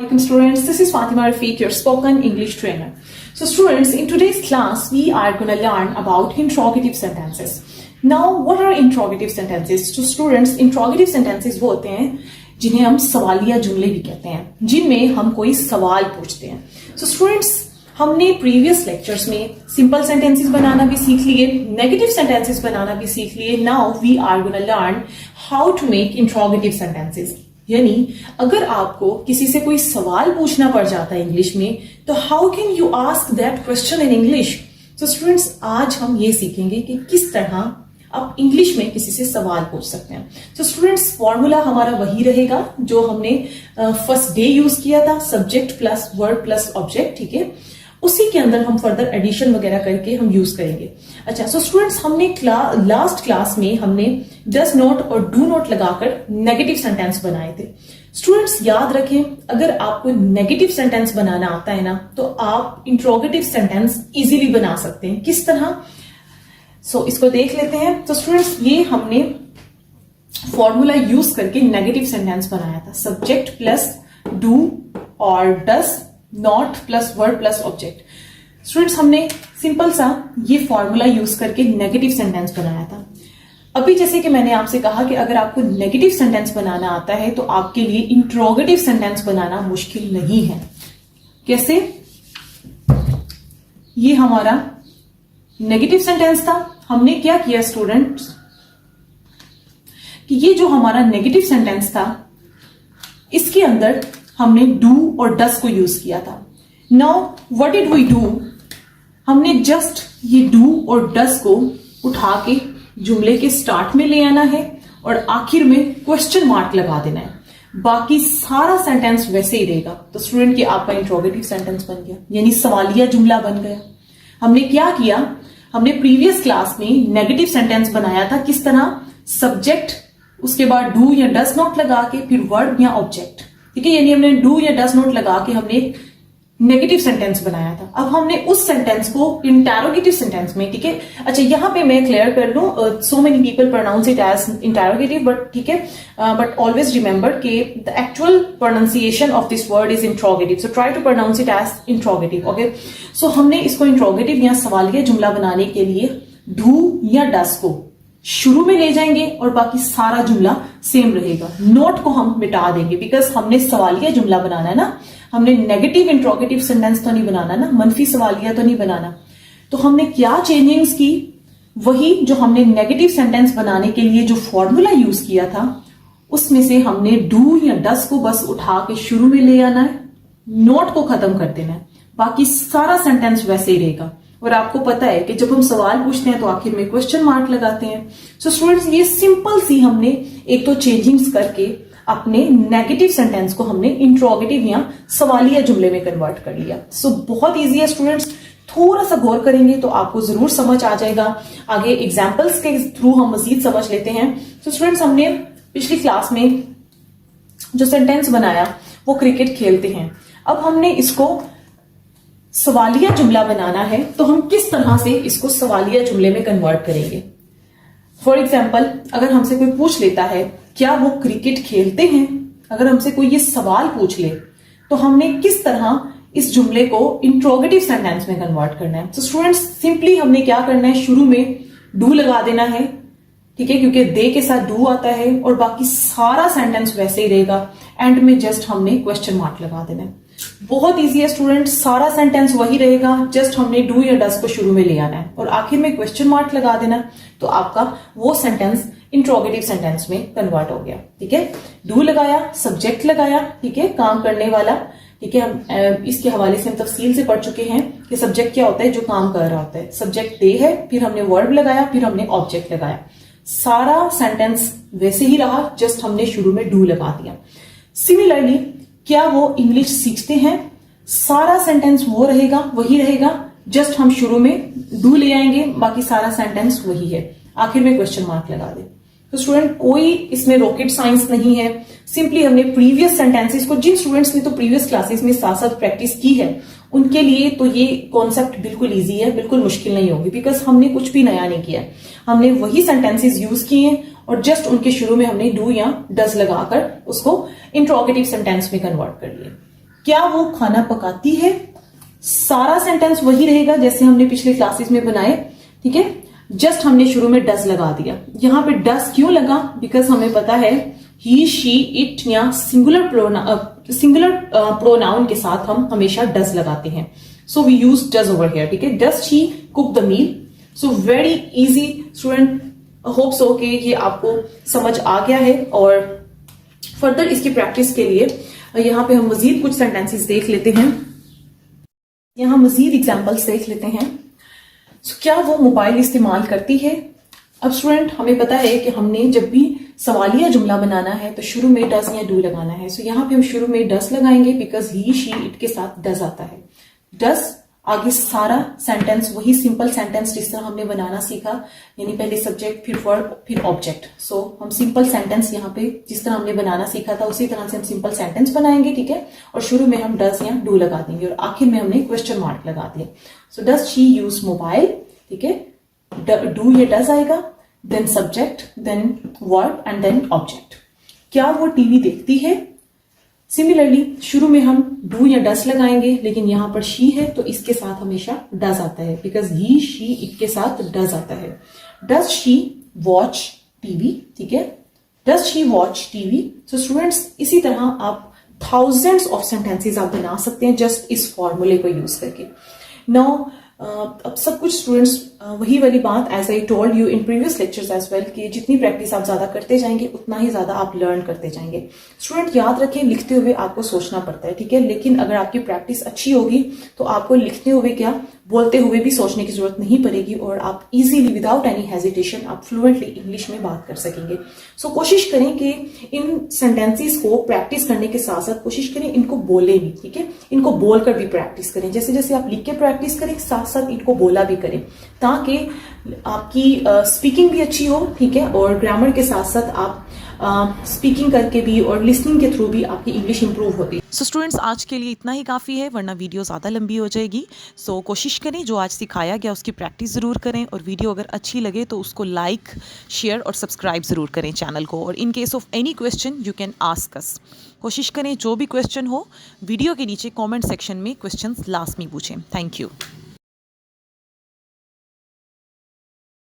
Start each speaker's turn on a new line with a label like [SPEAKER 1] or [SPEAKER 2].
[SPEAKER 1] Welcome students, this is Fatima Rafiq, your spoken English trainer. So students, in today's class, we are going to learn about interrogative sentences. Now, what are interrogative sentences? So students, interrogative sentences वो होते हैं जिन्हें हम सवालिया जुमले भी कहते हैं, जिनमें हम कोई सवाल पूछते हैं. So students, हमने प्रीवियस लेक्चर्स में सिंपल सेंटेंसेस बनाना भी सीख लिए, नेगेटिव सेंटेंसेस बनाना भी सीख लिए. Now we are gonna learn how to make interrogative sentences. यानी अगर आपको किसी से कोई सवाल पूछना पड़ जाता है इंग्लिश में, तो how can you ask that question in English. तो स्टूडेंट्स, आज हम ये सीखेंगे कि किस तरह आप इंग्लिश में किसी से सवाल पूछ सकते हैं. तो स्टूडेंट्स, फॉर्मूला हमारा वही रहेगा जो हमने फर्स्ट डे यूज किया था, subject plus verb plus object. ठीक है, उसी के अंदर हम फर्दर एडिशन वगैरह करके हम यूज करेंगे. अच्छा, सो स्टूडेंट्स, हमने लास्ट क्लास में हमने डज नॉट और डू नॉट लगाकर नेगेटिव सेंटेंस बनाए थे. स्टूडेंट्स, याद रखें, अगर आपको नेगेटिव सेंटेंस बनाना आता है ना, तो आप इंट्रोगेटिव सेंटेंस इजीली बना सकते हैं. किस तरह? सो इसको देख लेते हैं. तो स्टूडेंट्स, ये हमने फॉर्मूला यूज करके नेगेटिव सेंटेंस बनाया था, सब्जेक्ट प्लस डू और does not plus verb plus object. Students, हमने सिंपल सा ये फॉर्मूला यूज करके नेगेटिव सेंटेंस बनाया था. अभी जैसे कि मैंने आपसे कहा कि अगर आपको नेगेटिव सेंटेंस बनाना आता है तो आपके लिए इंट्रोगेटिव सेंटेंस बनाना मुश्किल नहीं है. कैसे? ये हमारा नेगेटिव सेंटेंस था. हमने क्या किया स्टूडेंट्स कि ये जो हमारा नेगेटिव सेंटेंस था, इसके अंदर हमने डू और डस को यूज किया था. Now what did we do? हमने जस्ट ये डू और डस को उठा के जुमले के स्टार्ट में ले आना है और आखिर में क्वेश्चन मार्क लगा देना है. बाकी सारा सेंटेंस वैसे ही रहेगा. तो स्टूडेंट, ये आपका इंट्रोगेटिव सेंटेंस बन गया, यानी सवालिया जुमला बन गया. हमने क्या किया? हमने प्रीवियस क्लास में नेगेटिव सेंटेंस बनाया था. किस तरह? सब्जेक्ट, उसके बाद डू या डस नॉट लगा के, फिर वर्ब या ऑब्जेक्ट. ठीक है, यानी हमने डू या डस नॉट लगा के हमने एक नेगेटिव सेंटेंस बनाया था. अब हमने उस सेंटेंस को इंटरोगेटिव सेंटेंस में, ठीक है. अच्छा, यहां पे मैं क्लियर कर लूं, so many people pronounce it as interrogative, but ठीक है, बट ऑलवेज रिमेंबर कि the actual pronunciation of this word is interrogative, so try to pronounce it as interrogative. Okay, so हमने इसको इंट्रोगेटिव या सवालिया जुमला बनाने के लिए डू या डस को शुरू में ले जाएंगे और बाकी सारा जुमला सेम रहेगा. नोट को हम मिटा देंगे, बिकॉज हमने सवालिया जुमला बनाना है ना, हमने नेगेटिव इंट्रोगेटिव सेंटेंस तो नहीं बनाना ना, मनफी सवालिया तो नहीं बनाना. तो हमने क्या चेंजिंग्स की? वही जो हमने नेगेटिव सेंटेंस बनाने के लिए जो फॉर्मूला यूज किया था, उसमें से हमने डू या डस को बस उठा के शुरू में ले आना है, नोट को खत्म कर देना है, बाकी सारा सेंटेंस वैसे ही रहेगा. और आपको पता है कि जब हम सवाल पूछते हैं तो आखिर में क्वेश्चन मार्क लगाते हैं. सो स्टूडेंट्स, ये सिंपल सी हमने एक तो चेंजिंग्स करके अपने नेगेटिव सेंटेंस को हमने इंट्रोगेटिव या सवालिया जुमले में कन्वर्ट कर लिया. सो बहुत इजी है स्टूडेंट्स, थोड़ा सा गौर करेंगे तो आपको जरूर समझ आ जाएगा. आगे एग्जाम्पल्स के थ्रू हम मजीद समझ लेते हैं. तो स्टूडेंट्स, हमने पिछली क्लास में जो सेंटेंस बनाया वो क्रिकेट खेलते हैं. अब हमने इसको सवालिया जुमला बनाना है, तो हम किस तरह से इसको सवालिया जुमले में कन्वर्ट करेंगे. फॉर एग्जाम्पल, अगर हमसे कोई पूछ लेता है क्या वो क्रिकेट खेलते हैं, अगर हमसे कोई ये सवाल पूछ ले, तो हमने किस तरह इस जुमले को इंट्रोगेटिव सेंटेंस में कन्वर्ट करना है. तो स्टूडेंट्स, सिंपली हमने क्या करना है, शुरू में डू लगा देना है. ठीक है, क्योंकि दे के साथ डू आता है और बाकी सारा सेंटेंस वैसे ही रहेगा. एंड में जस्ट हमने क्वेश्चन मार्क लगा देना है. बहुत इजी है स्टूडेंट्स, सारा सेंटेंस वही रहेगा, जस्ट हमने डू या डस को शुरू में ले आना है और आखिर में क्वेश्चन मार्क लगा देना, तो आपका वो सेंटेंस इंट्रोगेटिव सेंटेंस में कन्वर्ट हो गया. ठीक है, डू लगाया, सब्जेक्ट लगाया, ठीक है, काम करने वाला. ठीक है, हम इसके हवाले से हम तफसील से पढ़ चुके हैं कि सब्जेक्ट क्या होता है, जो काम कर रहा होता है. सब्जेक्ट दे है, फिर हमने वर्ब लगाया, फिर हमने ऑब्जेक्ट लगाया. सारा सेंटेंस वैसे ही रहा, जस्ट हमने शुरू में डू लगा दिया. सिमिलरली, क्या वो इंग्लिश सीखते हैं? सारा सेंटेंस वो रहेगा, वही रहेगा, जस्ट हम शुरू में डू ले आएंगे, बाकी सारा सेंटेंस वही है, आखिर में क्वेश्चन मार्क लगा दे. तो स्टूडेंट, कोई इसमें रॉकेट साइंस नहीं है. सिंपली हमने प्रीवियस सेंटेंसेस को, जिन स्टूडेंट्स ने तो प्रीवियस क्लासेस में साथ साथ प्रैक्टिस की है, उनके लिए तो ये कॉन्सेप्ट बिल्कुल इजी है, बिल्कुल मुश्किल नहीं होगी, बिकॉज हमने कुछ भी नया नहीं किया. हमने वही सेंटेंसेस यूज किए हैं और जस्ट उनके शुरू में हमने डू या डज लगाकर उसको इंट्रोगेटिव सेंटेंस में कन्वर्ट कर लिया. क्या वो खाना पकाती है? सारा सेंटेंस वही रहेगा जैसे हमने पिछले क्लासेस में बनाए, ठीक है। जस्ट हमने शुरू में डज लगा दिया। यहां पे डज क्यों लगा? बिकॉज हमें पता है ही, शी, इट या सिंगुलर प्रोनाउन के साथ हम हमेशा डज लगाते हैं। So we use does over here, ठीक है। Does she cook the meal? So very easy student, hope so कि ये आपको समझ आ गया है। और फर्दर इसकी प्रैक्टिस के लिए यहां पे हम मजीद कुछ सेंटेंसेस देख लेते हैं, यहां मजीद एग्जाम्पल्स देख लेते हैं। क्या वो मोबाइल इस्तेमाल करती है? अब स्टूडेंट हमें पता है कि हमने जब भी सवालिया जुमला बनाना है तो शुरू में डज या डू लगाना है। सो यहां पे हम शुरू में डज लगाएंगे बिकॉज ही, शी, इट के साथ डज आता है। डज आगे सारा सेंटेंस वही सिंपल सेंटेंस जिस तरह हमने बनाना सीखा, यानी पहले सब्जेक्ट फिर वर्ब फिर ऑब्जेक्ट। सो हम सिंपल सेंटेंस यहाँ पे जिस तरह हमने बनाना सीखा था उसी तरह से हम सिंपल सेंटेंस बनाएंगे, ठीक है। और शुरू में हम डज या डू लगा देंगे और आखिर में हमने क्वेश्चन मार्क लगा दिया। So does she use mobile, ठीक है। डू या डज आएगा, then subject, then verb and then object. क्या वो टीवी देखती है? सिमिलरली शुरू में हम डू या डस लगाएंगे, लेकिन यहां पर शी है तो इसके साथ हमेशा डज आता है बिकॉज ही, शी, इट के साथ डज आता है। डज शी वॉच टीवी, ठीक है। Does she watch TV? So students इसी तरह आप थाउजेंड्स ऑफ सेंटेंसेस आप बना सकते हैं जस्ट इस फॉर्मूले को यूज करके। नाउ अब सब कुछ स्टूडेंट्स वही वाली बात, as I told you in previous lectures as well, कि जितनी प्रैक्टिस आप ज्यादा करते जाएंगे उतना ही ज्यादा आप लर्न करते जाएंगे। स्टूडेंट याद रखें, लिखते हुए आपको सोचना पड़ता है, ठीक है। लेकिन अगर आपकी प्रैक्टिस अच्छी होगी तो आपको लिखते हुए क्या, बोलते हुए भी सोचने की जरूरत नहीं पड़ेगी और आप इजीली विदाउट एनी हेजिटेशन आप फ्लुएंटली इंग्लिश में बात कर सकेंगे। सो कोशिश करें कि इन सेंटेंसेस को प्रैक्टिस करने के साथ साथ कोशिश करें इनको बोले भी, ठीक है। इनको बोलकर भी प्रैक्टिस करें, जैसे जैसे आप लिख के प्रैक्टिस करें साथ साथ इनको बोला भी करें, ताकि आपकी स्पीकिंग भी अच्छी हो, ठीक है। और ग्रामर के साथ साथ आप स्पीकिंग करके भी और लिसनिंग के थ्रू भी आपकी इंग्लिश इंप्रूव होती है।
[SPEAKER 2] सो स्टूडेंट्स आज के लिए इतना ही काफ़ी है, वरना वीडियो ज़्यादा लंबी हो जाएगी। सो कोशिश करें जो आज सिखाया गया उसकी प्रैक्टिस ज़रूर करें, और वीडियो अगर अच्छी लगे तो उसको लाइक, शेयर और सब्सक्राइब ज़रूर करें चैनल को। और in case of any question you can ask us. कोशिश करें जो भी क्वेश्चन हो वीडियो के नीचे कमेंट सेक्शन में क्वेश्चंस लास्ट में पूछें। Thank you.